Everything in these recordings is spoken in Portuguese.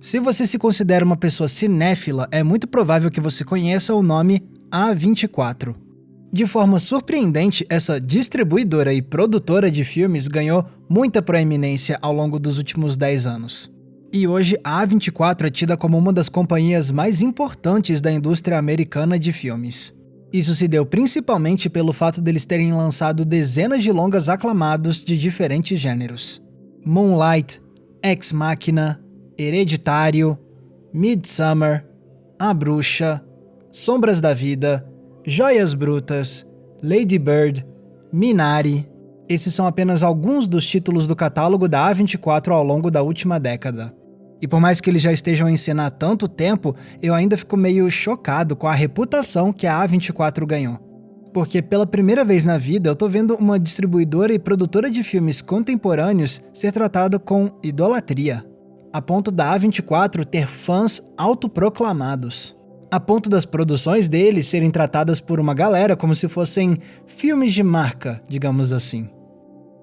Se você se considera uma pessoa cinéfila, é muito provável que você conheça o nome A24. De forma surpreendente, essa distribuidora e produtora de filmes ganhou muita proeminência ao longo dos últimos 10 anos. E hoje a A24 é tida como uma das companhias mais importantes da indústria americana de filmes. Isso se deu principalmente pelo fato deles terem lançado dezenas de longas aclamados de diferentes gêneros. Moonlight, Ex Machina, Hereditário, Midsommar, A Bruxa, Sombras da Vida, Joias Brutas, Lady Bird, Minari. Esses são apenas alguns dos títulos do catálogo da A24 ao longo da última década. E por mais que eles já estejam em cena há tanto tempo, eu ainda fico meio chocado com a reputação que a A24 ganhou. Porque pela primeira vez na vida eu tô vendo uma distribuidora e produtora de filmes contemporâneos ser tratada com idolatria, a ponto da A24 ter fãs autoproclamados, a ponto das produções deles serem tratadas por uma galera como se fossem filmes de marca, digamos assim.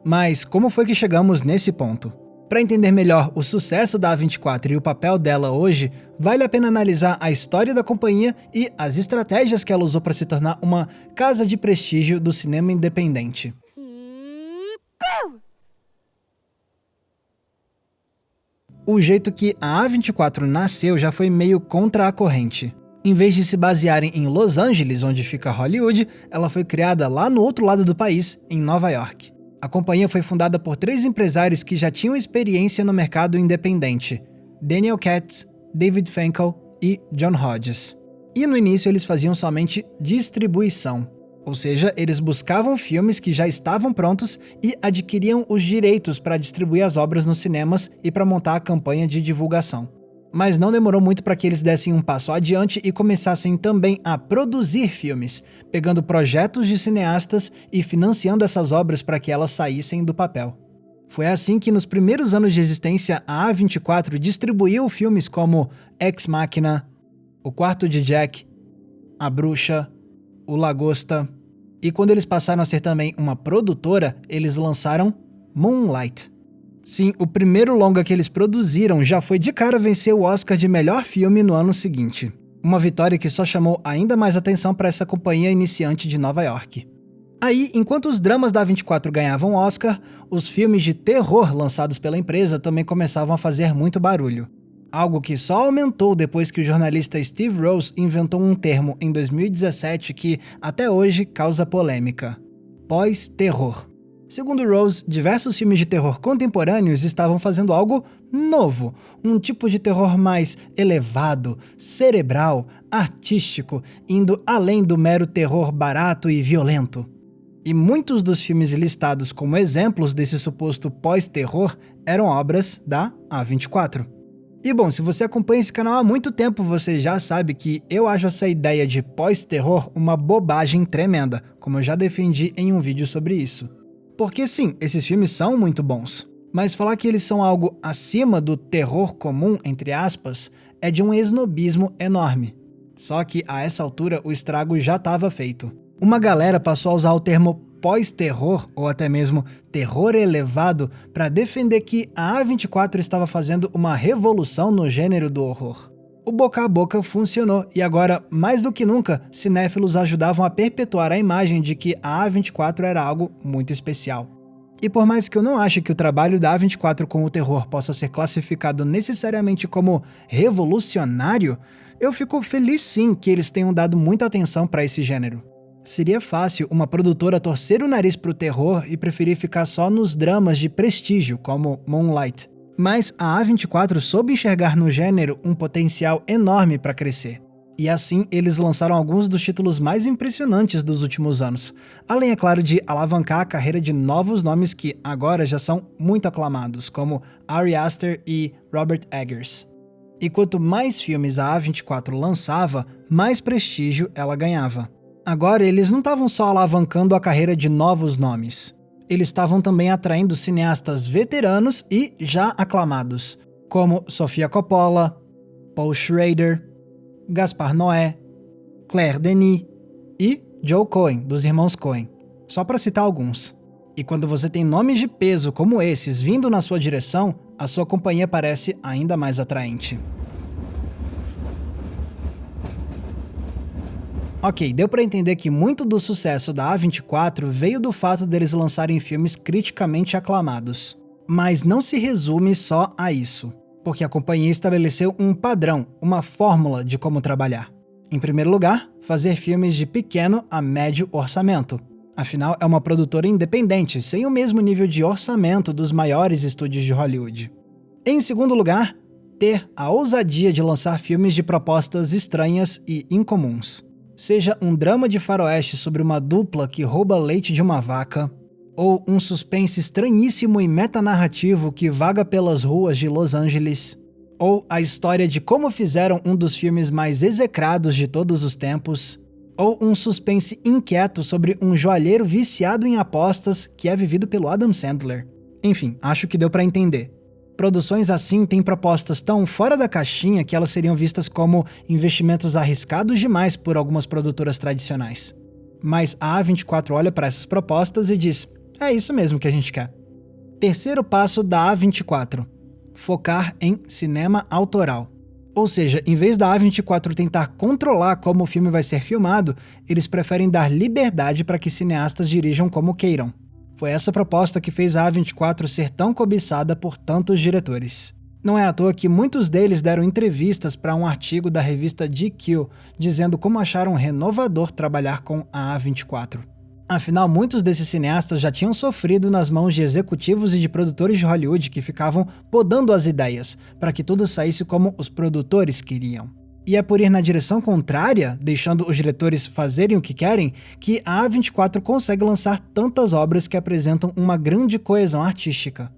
Mas como foi que chegamos nesse ponto? Para entender melhor o sucesso da A24 e o papel dela hoje, vale a pena analisar a história da companhia e as estratégias que ela usou para se tornar uma casa de prestígio do cinema independente. O jeito que a A24 nasceu já foi meio contra a corrente. Em vez de se basearem em Los Angeles, onde fica Hollywood, ela foi criada lá no outro lado do país, em Nova York. A companhia foi fundada por 3 empresários que já tinham experiência no mercado independente: Daniel Katz, David Finkel e John Hodges. E no início eles faziam somente distribuição, ou seja, eles buscavam filmes que já estavam prontos e adquiriam os direitos para distribuir as obras nos cinemas e para montar a campanha de divulgação. Mas não demorou muito para que eles dessem um passo adiante e começassem também a produzir filmes, pegando projetos de cineastas e financiando essas obras para que elas saíssem do papel. Foi assim que nos primeiros anos de existência a A24 distribuiu filmes como Ex Machina, O Quarto de Jack, A Bruxa, O Lagosta, e quando eles passaram a ser também uma produtora, eles lançaram Moonlight. Sim, o primeiro longa que eles produziram já foi de cara vencer o Oscar de melhor filme no ano seguinte. Uma vitória que só chamou ainda mais atenção para essa companhia iniciante de Nova York. Aí, enquanto os dramas da A24 ganhavam Oscar, os filmes de terror lançados pela empresa também começavam a fazer muito barulho. Algo que só aumentou depois que o jornalista Steve Rose inventou um termo em 2017 que, até hoje, causa polêmica: pós-terror. Segundo Rose, diversos filmes de terror contemporâneos estavam fazendo algo novo, um tipo de terror mais elevado, cerebral, artístico, indo além do mero terror barato e violento. E muitos dos filmes listados como exemplos desse suposto pós-terror eram obras da A24. E bom, se você acompanha esse canal há muito tempo, você já sabe que eu acho essa ideia de pós-terror uma bobagem tremenda, como eu já defendi em um vídeo sobre isso. Porque sim, esses filmes são muito bons, mas falar que eles são algo acima do terror comum, entre aspas, é de um esnobismo enorme. Só que a essa altura o estrago já estava feito. Uma galera passou a usar o termo pós-terror, ou até mesmo terror elevado, para defender que a A24 estava fazendo uma revolução no gênero do horror. O boca a boca funcionou e agora, mais do que nunca, cinéfilos ajudavam a perpetuar a imagem de que a A24 era algo muito especial. E por mais que eu não ache que o trabalho da A24 com o terror possa ser classificado necessariamente como revolucionário, eu fico feliz sim que eles tenham dado muita atenção para esse gênero. Seria fácil uma produtora torcer o nariz pro terror e preferir ficar só nos dramas de prestígio, como Moonlight. Mas a A24 soube enxergar no gênero um potencial enorme para crescer. E assim, eles lançaram alguns dos títulos mais impressionantes dos últimos anos, além, é claro, de alavancar a carreira de novos nomes que agora já são muito aclamados, como Ari Aster e Robert Eggers. E quanto mais filmes a A24 lançava, mais prestígio ela ganhava. Agora, eles não estavam só alavancando a carreira de novos nomes. Eles estavam também atraindo cineastas veteranos e já aclamados, como Sofia Coppola, Paul Schrader, Gaspar Noé, Claire Denis e Joe Coen, dos irmãos Coen, só para citar alguns. E quando você tem nomes de peso como esses vindo na sua direção, a sua companhia parece ainda mais atraente. Ok, deu pra entender que muito do sucesso da A24 veio do fato deles lançarem filmes criticamente aclamados. Mas não se resume só a isso, porque a companhia estabeleceu um padrão, uma fórmula de como trabalhar. Em primeiro lugar, fazer filmes de pequeno a médio orçamento. Afinal, é uma produtora independente, sem o mesmo nível de orçamento dos maiores estúdios de Hollywood. Em segundo lugar, ter a ousadia de lançar filmes de propostas estranhas e incomuns. Seja um drama de faroeste sobre uma dupla que rouba leite de uma vaca, ou um suspense estranhíssimo e metanarrativo que vaga pelas ruas de Los Angeles, ou a história de como fizeram um dos filmes mais execrados de todos os tempos, ou um suspense inquieto sobre um joalheiro viciado em apostas que é vivido pelo Adam Sandler. Enfim, acho que deu pra entender. Produções assim têm propostas tão fora da caixinha que elas seriam vistas como investimentos arriscados demais por algumas produtoras tradicionais. Mas a A24 olha para essas propostas e diz: é isso mesmo que a gente quer. Terceiro passo da A24: focar em cinema autoral. Ou seja, em vez da A24 tentar controlar como o filme vai ser filmado, eles preferem dar liberdade para que cineastas dirijam como queiram. Foi essa proposta que fez a A24 ser tão cobiçada por tantos diretores. Não é à toa que muitos deles deram entrevistas para um artigo da revista GQ, dizendo como acharam renovador trabalhar com a A24. Afinal, muitos desses cineastas já tinham sofrido nas mãos de executivos e de produtores de Hollywood que ficavam podando as ideias, para que tudo saísse como os produtores queriam. E é por ir na direção contrária, deixando os diretores fazerem o que querem, que a A24 consegue lançar tantas obras que apresentam uma grande coesão artística.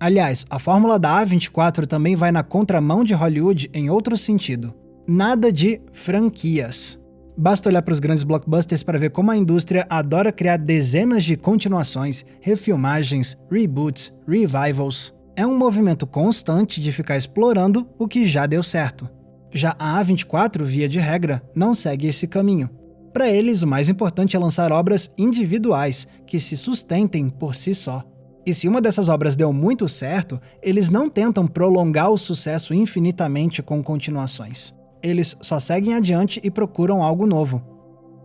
Aliás, a fórmula da A24 também vai na contramão de Hollywood em outro sentido. Nada de franquias. Basta olhar para os grandes blockbusters para ver como a indústria adora criar dezenas de continuações, refilmagens, reboots, revivals. É um movimento constante de ficar explorando o que já deu certo. Já a A24, via de regra, não segue esse caminho. Para eles, o mais importante é lançar obras individuais, que se sustentem por si só. E se uma dessas obras deu muito certo, eles não tentam prolongar o sucesso infinitamente com continuações. Eles só seguem adiante e procuram algo novo.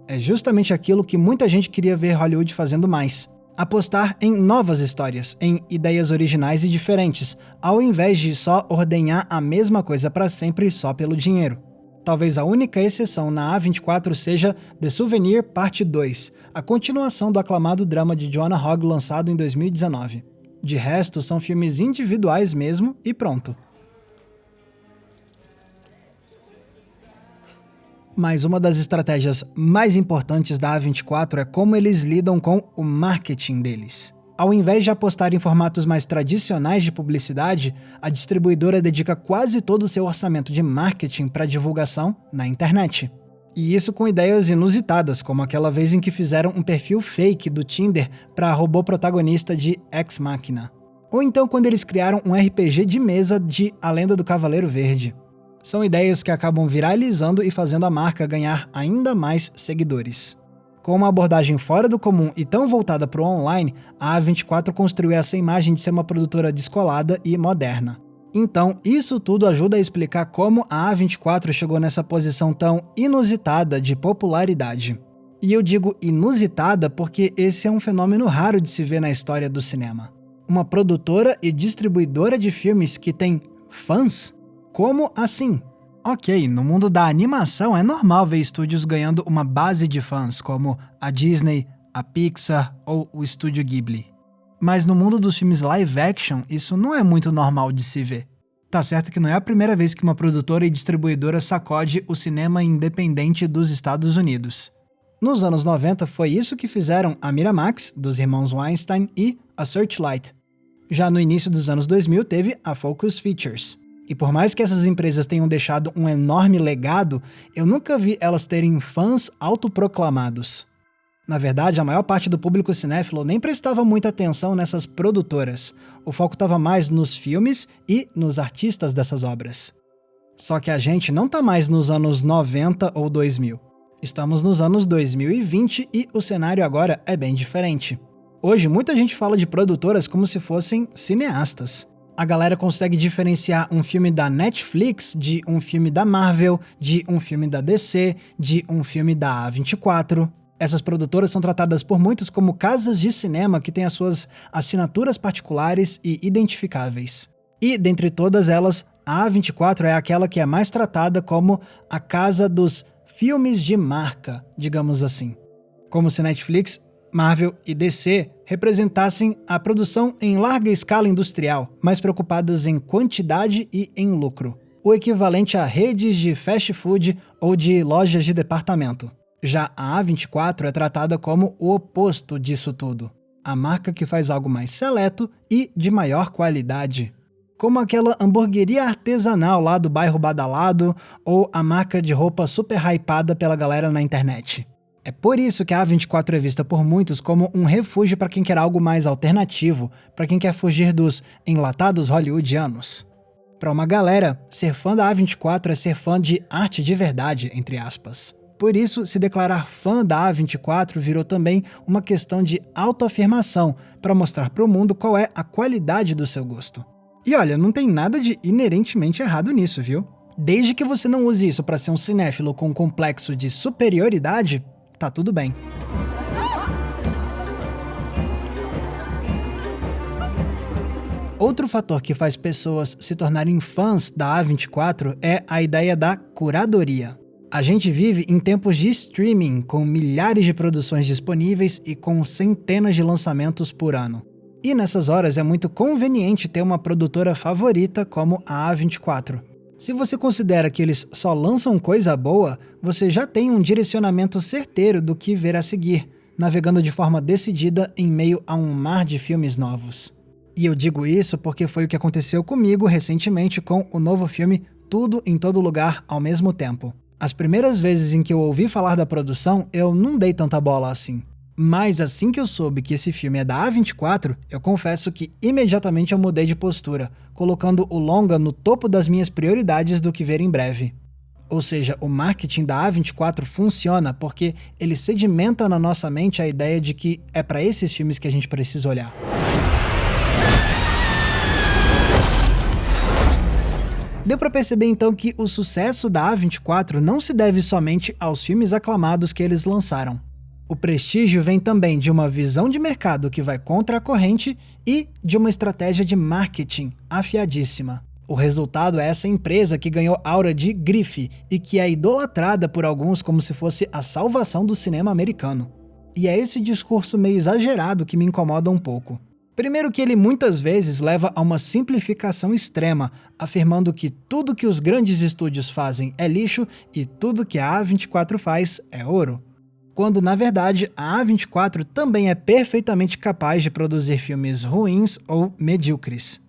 É justamente aquilo que muita gente queria ver Hollywood fazendo mais. Apostar em novas histórias, em ideias originais e diferentes, ao invés de só ordenhar a mesma coisa para sempre só pelo dinheiro. Talvez a única exceção na A24 seja The Souvenir Parte 2, a continuação do aclamado drama de Joanna Hogg lançado em 2019. De resto, são filmes individuais mesmo e pronto. Mas uma das estratégias mais importantes da A24 é como eles lidam com o marketing deles. Ao invés de apostar em formatos mais tradicionais de publicidade, a distribuidora dedica quase todo o seu orçamento de marketing para divulgação na internet. E isso com ideias inusitadas, como aquela vez em que fizeram um perfil fake do Tinder para robô protagonista de Ex Machina. Ou então quando eles criaram um RPG de mesa de A Lenda do Cavaleiro Verde. São ideias que acabam viralizando e fazendo a marca ganhar ainda mais seguidores. Com uma abordagem fora do comum e tão voltada para o online, a A24 construiu essa imagem de ser uma produtora descolada e moderna. Então, isso tudo ajuda a explicar como a A24 chegou nessa posição tão inusitada de popularidade. E eu digo inusitada porque esse é um fenômeno raro de se ver na história do cinema. Uma produtora e distribuidora de filmes que tem fãs? Como assim? Ok, no mundo da animação é normal ver estúdios ganhando uma base de fãs, como a Disney, a Pixar ou o estúdio Ghibli. Mas no mundo dos filmes live action, isso não é muito normal de se ver. Tá certo que não é a primeira vez que uma produtora e distribuidora sacode o cinema independente dos Estados Unidos. Nos anos 90 foi isso que fizeram a Miramax, dos irmãos Weinstein, e a Searchlight. Já no início dos anos 2000 teve a Focus Features. E por mais que essas empresas tenham deixado um enorme legado, eu nunca vi elas terem fãs autoproclamados. Na verdade, a maior parte do público cinéfilo nem prestava muita atenção nessas produtoras. O foco estava mais nos filmes e nos artistas dessas obras. Só que a gente não tá mais nos anos 90 ou 2000. Estamos nos anos 2020 e o cenário agora é bem diferente. Hoje, muita gente fala de produtoras como se fossem cineastas. A galera consegue diferenciar um filme da Netflix de um filme da Marvel, de um filme da DC, de um filme da A24. Essas produtoras são tratadas por muitos como casas de cinema que têm as suas assinaturas particulares e identificáveis. E, dentre todas elas, a A24 é aquela que é mais tratada como a casa dos filmes de marca, digamos assim. Como se Netflix, Marvel e DC representassem a produção em larga escala industrial, mais preocupadas em quantidade e em lucro. O equivalente a redes de fast food ou de lojas de departamento. Já a A24 é tratada como o oposto disso tudo. A marca que faz algo mais seleto e de maior qualidade. Como aquela hamburgueria artesanal lá do bairro badalado ou a marca de roupa super hypada pela galera na internet. É por isso que a A24 é vista por muitos como um refúgio para quem quer algo mais alternativo, para quem quer fugir dos enlatados hollywoodianos. Para uma galera, ser fã da A24 é ser fã de arte de verdade, entre aspas. Por isso, se declarar fã da A24 virou também uma questão de autoafirmação, para mostrar para o mundo qual é a qualidade do seu gosto. E olha, não tem nada de inerentemente errado nisso, viu? Desde que você não use isso para ser um cinéfilo com um complexo de superioridade, tá tudo bem. Outro fator que faz pessoas se tornarem fãs da A24 é a ideia da curadoria. A gente vive em tempos de streaming, com milhares de produções disponíveis e com centenas de lançamentos por ano. E nessas horas é muito conveniente ter uma produtora favorita como a A24. Se você considera que eles só lançam coisa boa, você já tem um direcionamento certeiro do que ver a seguir, navegando de forma decidida em meio a um mar de filmes novos. E eu digo isso porque foi o que aconteceu comigo recentemente com o novo filme Tudo em Todo Lugar ao Mesmo Tempo. As primeiras vezes em que eu ouvi falar da produção, eu não dei tanta bola assim. Mas assim que eu soube que esse filme é da A24, eu confesso que imediatamente eu mudei de postura, colocando o longa no topo das minhas prioridades do que ver em breve. Ou seja, o marketing da A24 funciona porque ele sedimenta na nossa mente a ideia de que é para esses filmes que a gente precisa olhar. Deu para perceber então que o sucesso da A24 não se deve somente aos filmes aclamados que eles lançaram. O prestígio vem também de uma visão de mercado que vai contra a corrente e de uma estratégia de marketing afiadíssima. O resultado é essa empresa que ganhou aura de grife e que é idolatrada por alguns como se fosse a salvação do cinema americano. E é esse discurso meio exagerado que me incomoda um pouco. Primeiro que ele muitas vezes leva a uma simplificação extrema, afirmando que tudo que os grandes estúdios fazem é lixo e tudo que a A24 faz é ouro. Quando, na verdade, a A24 também é perfeitamente capaz de produzir filmes ruins ou medíocres.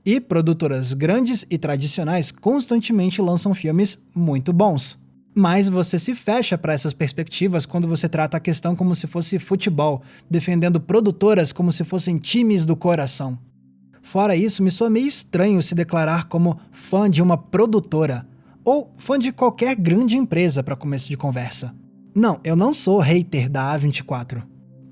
E produtoras grandes e tradicionais constantemente lançam filmes muito bons. Mas você se fecha para essas perspectivas quando você trata a questão como se fosse futebol, defendendo produtoras como se fossem times do coração. Fora isso, me soa meio estranho se declarar como fã de uma produtora, ou fã de qualquer grande empresa para começo de conversa. Não, eu não sou hater da A24.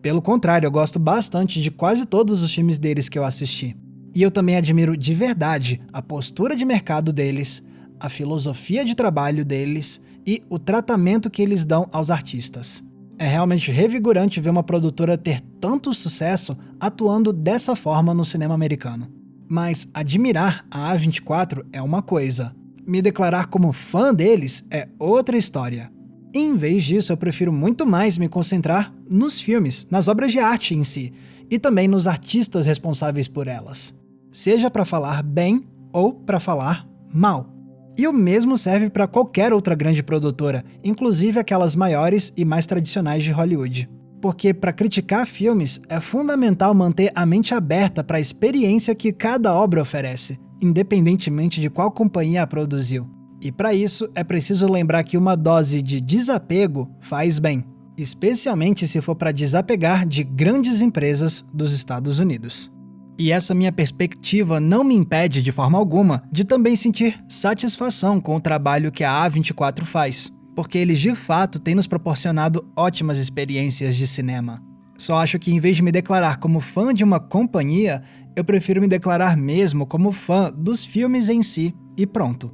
Pelo contrário, eu gosto bastante de quase todos os filmes deles que eu assisti. E eu também admiro de verdade a postura de mercado deles, a filosofia de trabalho deles e o tratamento que eles dão aos artistas. É realmente revigorante ver uma produtora ter tanto sucesso atuando dessa forma no cinema americano. Mas admirar a A24 é uma coisa. Me declarar como fã deles é outra história. Em vez disso, eu prefiro muito mais me concentrar nos filmes, nas obras de arte em si, e também nos artistas responsáveis por elas. Seja para falar bem ou para falar mal. E o mesmo serve para qualquer outra grande produtora, inclusive aquelas maiores e mais tradicionais de Hollywood. Porque para criticar filmes é fundamental manter a mente aberta para a experiência que cada obra oferece, independentemente de qual companhia a produziu. E para isso é preciso lembrar que uma dose de desapego faz bem, especialmente se for para desapegar de grandes empresas dos Estados Unidos. E essa minha perspectiva não me impede de forma alguma de também sentir satisfação com o trabalho que a A24 faz, porque eles de fato têm nos proporcionado ótimas experiências de cinema. Só acho que em vez de me declarar como fã de uma companhia, eu prefiro me declarar mesmo como fã dos filmes em si, e pronto.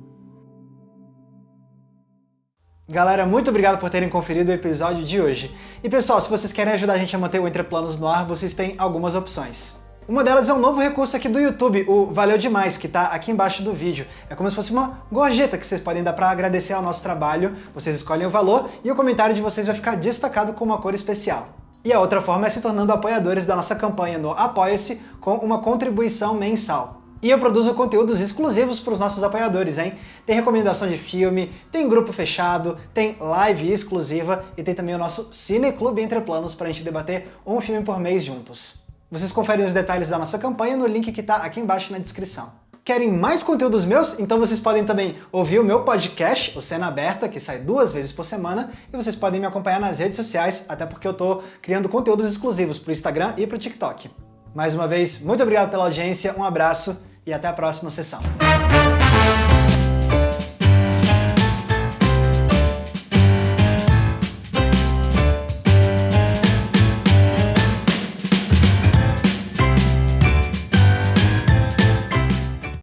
Galera, muito obrigado por terem conferido o episódio de hoje. E pessoal, se vocês querem ajudar a gente a manter o Entre Planos no ar, vocês têm algumas opções. Uma delas é um novo recurso aqui do YouTube, o Valeu Demais, que tá aqui embaixo do vídeo. É como se fosse uma gorjeta que vocês podem dar para agradecer ao nosso trabalho. Vocês escolhem o valor e o comentário de vocês vai ficar destacado com uma cor especial. E a outra forma é se tornando apoiadores da nossa campanha no Apoia-se com uma contribuição mensal. E eu produzo conteúdos exclusivos para os nossos apoiadores, hein? Tem recomendação de filme, tem grupo fechado, tem live exclusiva e tem também o nosso Cineclube Entre Planos para a gente debater um filme por mês juntos. Vocês conferem os detalhes da nossa campanha no link que está aqui embaixo na descrição. Querem mais conteúdos meus? Então vocês podem também ouvir o meu podcast, o Cena Aberta, que sai 2 vezes por semana, e vocês podem me acompanhar nas redes sociais, até porque eu tô criando conteúdos exclusivos pro Instagram e pro TikTok. Mais uma vez, muito obrigado pela audiência, um abraço e até a próxima sessão.